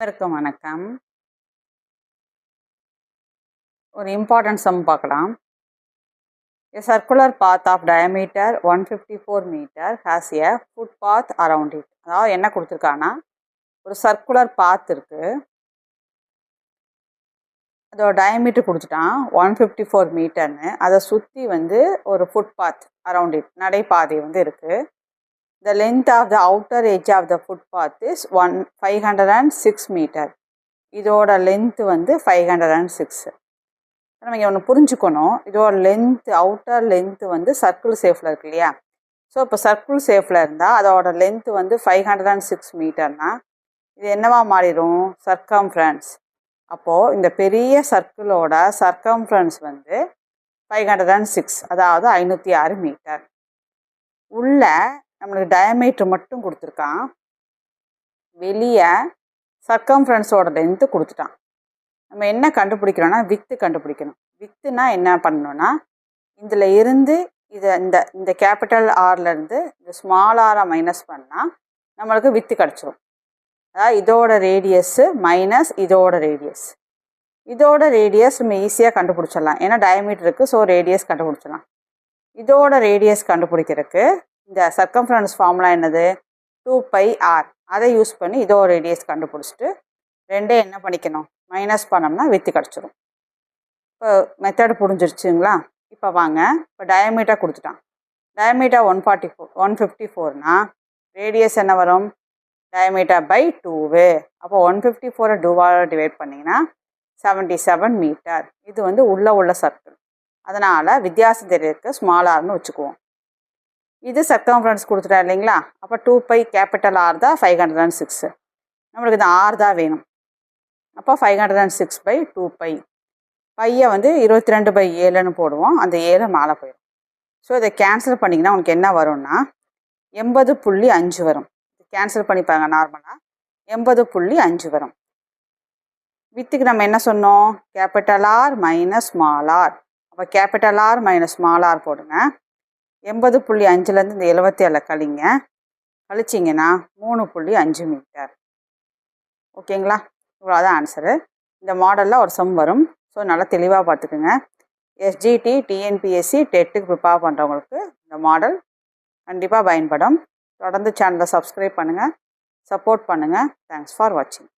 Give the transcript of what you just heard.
வணக்கம். ஒரு important some பார்க்கலாம். A circular path of diameter 154 meter has a footpath around it. அதாவது என்ன கொடுத்துருக்காங்கன்னா, ஒரு சர்க்குலர் பாத் இருக்கு. அதோட டயமீட்டர் கொடுத்துட்டான் 154 மீட்டர்னு. அதை சுற்றி ஒரு ஃபுட்பாத் அரவுண்ட் இட், நடைபாதை இருக்கு. The length of the outer edge of the footpath is 506 meter. இதோட லென்த் 506. நம்ம இங்கே ஒன்று புரிஞ்சுக்கணும். இதோட லென்த், அவுட்டர் லென்த்து சர்க்கிள் ஷேப்பில் இருக்கு இல்லையா? ஸோ இப்போ சர்க்கிள் ஷேப்பில் இருந்தால் அதோட லென்த்து 506 மீட்டர்னா இது என்னவா மாறிடும்? சர்க்கம்ஃபரன்ஸ். அப்போது இந்த பெரிய சர்க்கிளோட சர்க்கம்ஃபரன்ஸ் 506, அதாவது 506 மீட்டர். உள்ள நம்மளுக்கு டயமீட்டர் மட்டும் கொடுத்துருக்கான், வெளியே சர்க்கம்ஃபரன்ஸோட லென்த்து கொடுத்துட்டான். நம்ம என்ன கண்டுபிடிக்கிறோன்னா வித்து கண்டுபிடிக்கணும். வித்துனா என்ன பண்ணணும்னா, இதில் இருந்து இந்த கேபிட்டல் ஆர்லேருந்து இந்த ஸ்மால் ஆரை மைனஸ் பண்ணால் நம்மளுக்கு வித்து கிடச்சிரும். அதாவது இதோட ரேடியஸ்ஸு மைனஸ் இதோட ரேடியஸ். இதோட ரேடியஸ் நம்ம ஈஸியாக கண்டுபிடிச்சிடலாம், ஏன்னா டயமீட்டர் இருக்குது. ஸோ ரேடியஸ் கண்டுபிடிச்சிடலாம். இதோட ரேடியஸ் கண்டுபிடிக்கிறதுக்கு இந்த சர்க்கம்ஃபரன்ஸ் ஃபார்முலா என்னது? 2πr. அதை யூஸ் பண்ணி இதோட ரேடியஸ் கண்டுபிடிச்சிட்டு ரெண்டே என்ன பண்ணிக்கணும்? மைனஸ் பண்ணோம்னா வித்து கிடச்சிரும். இப்போ மெத்தட் புரிஞ்சிருச்சுங்களா? இப்போ வாங்க, இப்போ டயமீட்டர் கொடுத்துட்டான். டயமீட்டர் 154னா ரேடியஸ் என்ன வரும்? Diameter by 2. அப்போ 154 2ஆல் டிவைட் பண்ணிங்கன்னா 77 மீட்டர். இது உள்ள சர்க்கிள், அதனால் வித்தியாசம் தெரியறதுக்கு ஸ்மால் ஆர்னு வச்சுக்குவோம். இது சர்க்கம்ஃபரன்ஸ் கொடுத்துட்டா இல்லைங்களா? அப்போ 2π கேபிட்டல் ஆர் தான் 506. நம்மளுக்கு இந்த ஆர் தான் வேணும். அப்போ 506/2π. பையை 22/7ன்னு போடுவோம். அந்த 7 மேலே போயிடும். ஸோ இதை கேன்சல் பண்ணிங்கன்னா உனக்கு என்ன வரும்னா 80.5 வரும். கேன்சல் பண்ணிப்பாங்க நார்மலாக. 80.5 வரும். வித்துக்கு நம்ம என்ன சொன்னோம்? Capital R minus small R. அப்போ capital R minus small R போடுங்க. 80.5லேருந்து இந்த 77 கழிச்சிங்கன்னா 3.5 மீட்டர். ஓகேங்களா? இவ்வளோதான் ஆன்சரு. இந்த மாடலில் ஒரு சம் வரும். ஸோ நல்லா தெளிவாக பார்த்துக்குங்க. எஸ்ஜிடி, டிஎன்பிஎஸ்சி, டெட்டுக்கு ப்ரிப்பேர் பண்ணுறவங்களுக்கு இந்த மாடல் கண்டிப்பாக பயன்படும். தொடர்ந்து சேனலை சப்ஸ்கிரைப் பண்ணுங்கள், சப்போர்ட் பண்ணுங்கள். தேங்க்ஸ் ஃபார் வாட்சிங்.